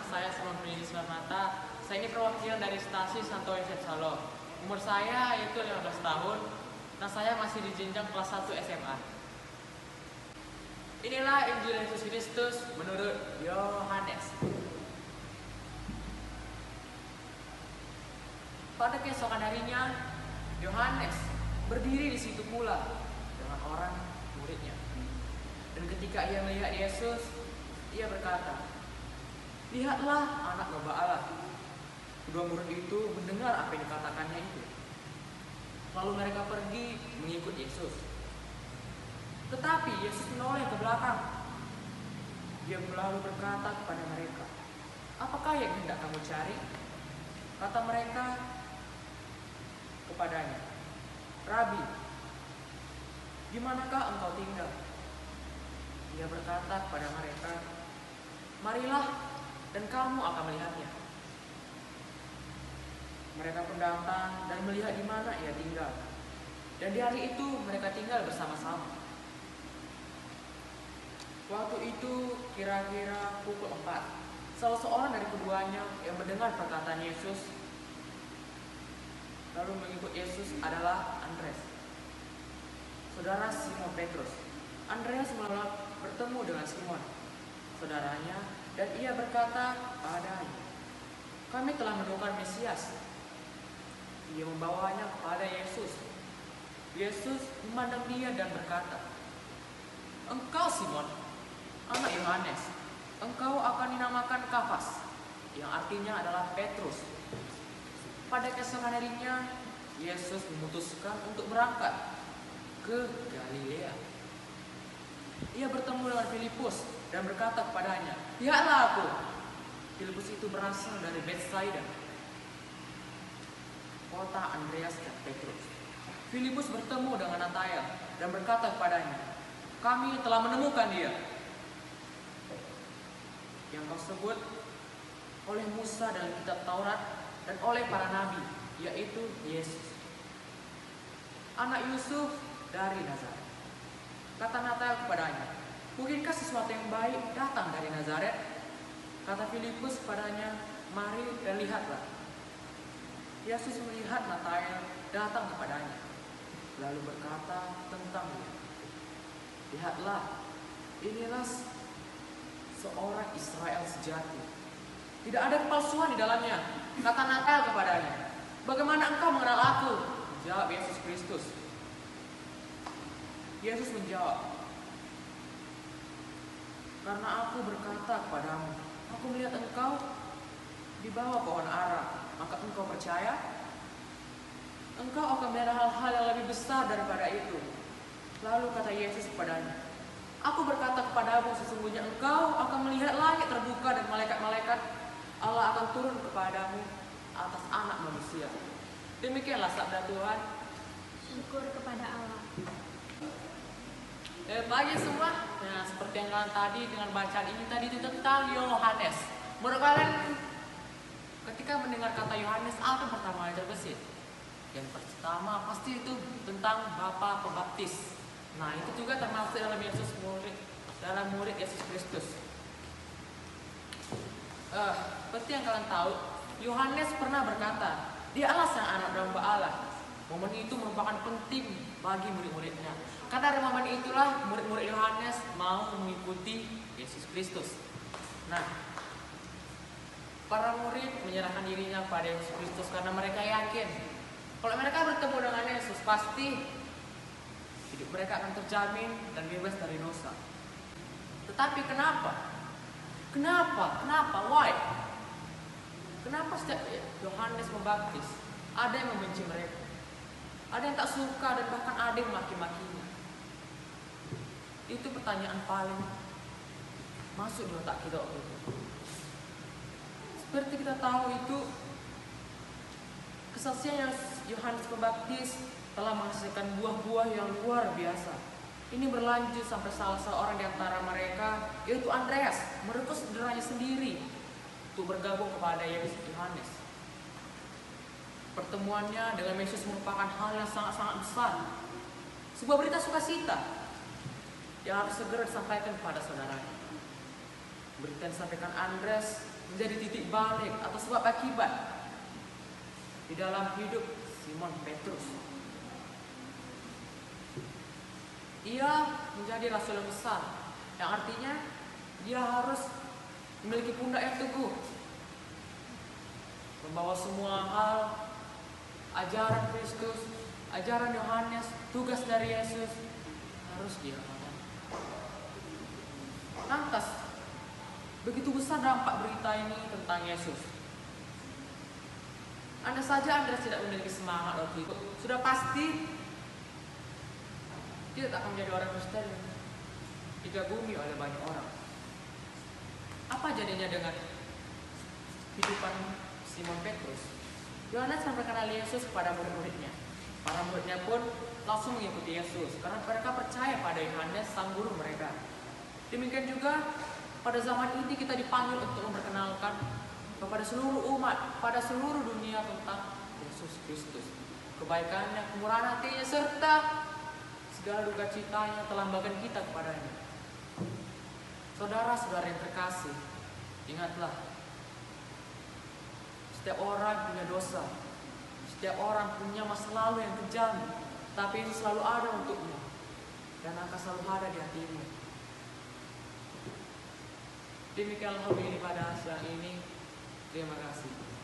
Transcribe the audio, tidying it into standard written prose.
saya Simon Freddy Mata. Saya ini perwakilan dari stasi Santo Yosef Salo. Umur saya yaitu 15 tahun. Nah, saya masih di jenjang kelas 1 SMA. Inilah Injil Yesus Kristus menurut Yohanes. Pada keesokan harinya, Yohanes berdiri di situ pula dengan orang muridnya. Dan ketika ia melihat Yesus, ia berkata, "Lihatlah anak domba Allah." Kedua murid itu mendengar apa yang dikatakannya itu. Lalu mereka pergi mengikut Yesus. Tetapi Yesus menoleh ke belakang. Dia lalu berkata kepada mereka, "Apakah yang hendak kamu cari?" Kata mereka kepadanya, "Rabi, di manakah engkau tinggal?" Dia berkata kepada mereka, "Marilah dan kamu akan melihatnya." Mereka pun datang dan melihat di mana ia tinggal. Dan di hari itu mereka tinggal bersama-sama. Waktu itu kira-kira pukul 4. Salah seorang dari keduanya yang mendengar perkataan Yesus lalu mengikut Yesus adalah Andreas, saudara Simon Petrus. Andreas mulai bertemu dengan Simon, saudaranya, dan ia berkata padanya, "Kami telah menemukan Mesias." Ia membawanya kepada Yesus. Yesus memandang dia dan berkata, "Engkau Simon, anak Yohanes, engkau akan dinamakan Kafas," yang artinya adalah Petrus. Pada keesokan harinya, Yesus memutuskan untuk berangkat ke Galilea. Ia bertemu dengan Filipus dan berkata kepadanya, "Lihatlah aku." Filipus itu berasal dari Betsaida, kota Andreas dan Petrus. Filipus bertemu dengan Natanael dan berkata kepadanya, "Kami telah menemukan dia yang kau sebut oleh Musa dalam kitab Taurat dan oleh para nabi, yaitu Yesus, anak Yusuf dari Nazaret." Kata Natanael kepadanya, "Mungkinkah sesuatu yang baik datang dari Nazaret?" Kata Filipus kepadanya, "Mari dan lihatlah." Yesus melihat Natanael datang kepadanya, lalu berkata tentang dia, "Lihatlah, inilah seorang Israel sejati. Tidak ada kepalsuan di dalamnya." Kata Natanael kepadanya, "Bagaimana engkau mengenal aku?" Jawab Yesus Kristus. Yesus menjawab, "Karena aku berkata kepadamu, aku melihat engkau di bawah pohon ara, maka engkau percaya? Engkau akan melihat hal-hal yang lebih besar daripada itu." Lalu kata Yesus kepadanya, "Aku berkata kepadamu, sesungguhnya engkau akan melihat langit terbuka dan malaikat-malaikat Allah akan turun kepadamu atas anak manusia." Demikianlah sabda Tuhan. Syukur kepada Allah. Pagi semua. Nah, seperti yang kalian tadi dengan bacaan ini tadi itu tentang Yohanes. Menurut kalian ketika mendengar kata Yohanes, apa yang pertama yang terbesit? Yang pertama pasti itu tentang Bapa Pembaptis. Nah, itu juga termasuk dalam murid Yesus Kristus. Seperti yang kalian tahu, Yohanes pernah berkata, "Dialah sang anak domba Allah." Momen itu merupakan penting bagi murid-muridnya. Karena dari momen itulah murid-murid Yohanes mau mengikuti Yesus Kristus. Nah, para murid menyerahkan dirinya pada Yesus Kristus karena mereka yakin kalau mereka bertemu dengan Yesus, pasti hidup mereka akan terjamin dan bebas dari dosa. Tetapi kenapa? Why? Kenapa setiap Yohanes Pembaptis ada yang membenci mereka? Ada yang tak suka dan bahkan ada yang maki-makinya. Itu pertanyaan paling masuk di otak kita waktu itu. Seperti kita tahu itu, kesaksian Yohanes Pembaptis telah menghasilkan buah-buah yang luar biasa. Ini berlanjut sampai salah seorang di antara mereka, yaitu Andreas, merekus saudaranya sendiri untuk bergabung kepada Yohanes. Pertemuannya dengan Yesus merupakan hal yang sangat-sangat besar. Sebuah berita sukacita yang harus segera disampaikan kepada saudaranya. Berita yang disampaikan Andreas menjadi titik balik atau sebab akibat di dalam hidup Simon Petrus. Ia menjadi rasul yang besar, yang artinya dia harus memiliki pundak yang teguh, membawa semua hal, ajaran Kristus, ajaran Yohanes, tugas dari Yesus harus dia lakukan. Lantas, begitu besar dampak berita ini tentang Yesus. Anda saja Andreas tidak memiliki semangat waktu itu, sudah pasti dia tak akan menjadi orang Kristen yang digagumi oleh banyak orang. Apa jadinya dengan kehidupan Simon Petrus? Yohanes mengenal Yesus kepada murid-muridnya. Para muridnya pun langsung mengikuti Yesus karena mereka percaya pada Yohanes sang guru mereka. Demikian juga pada zaman ini kita dipanggil untuk memperkenalkan kepada seluruh umat, pada seluruh dunia tentang Yesus Kristus, kebaikannya, kemurahan hatinya, serta segala duka citanya telah membagikan kita kepadanya. Saudara-saudara yang terkasih, ingatlah, setiap orang punya dosa, setiap orang punya masa lalu yang kejam, tapi itu selalu ada untukmu dan akan selalu ada di hatimu. Demikianlah ini pada siang ini. Terima kasih.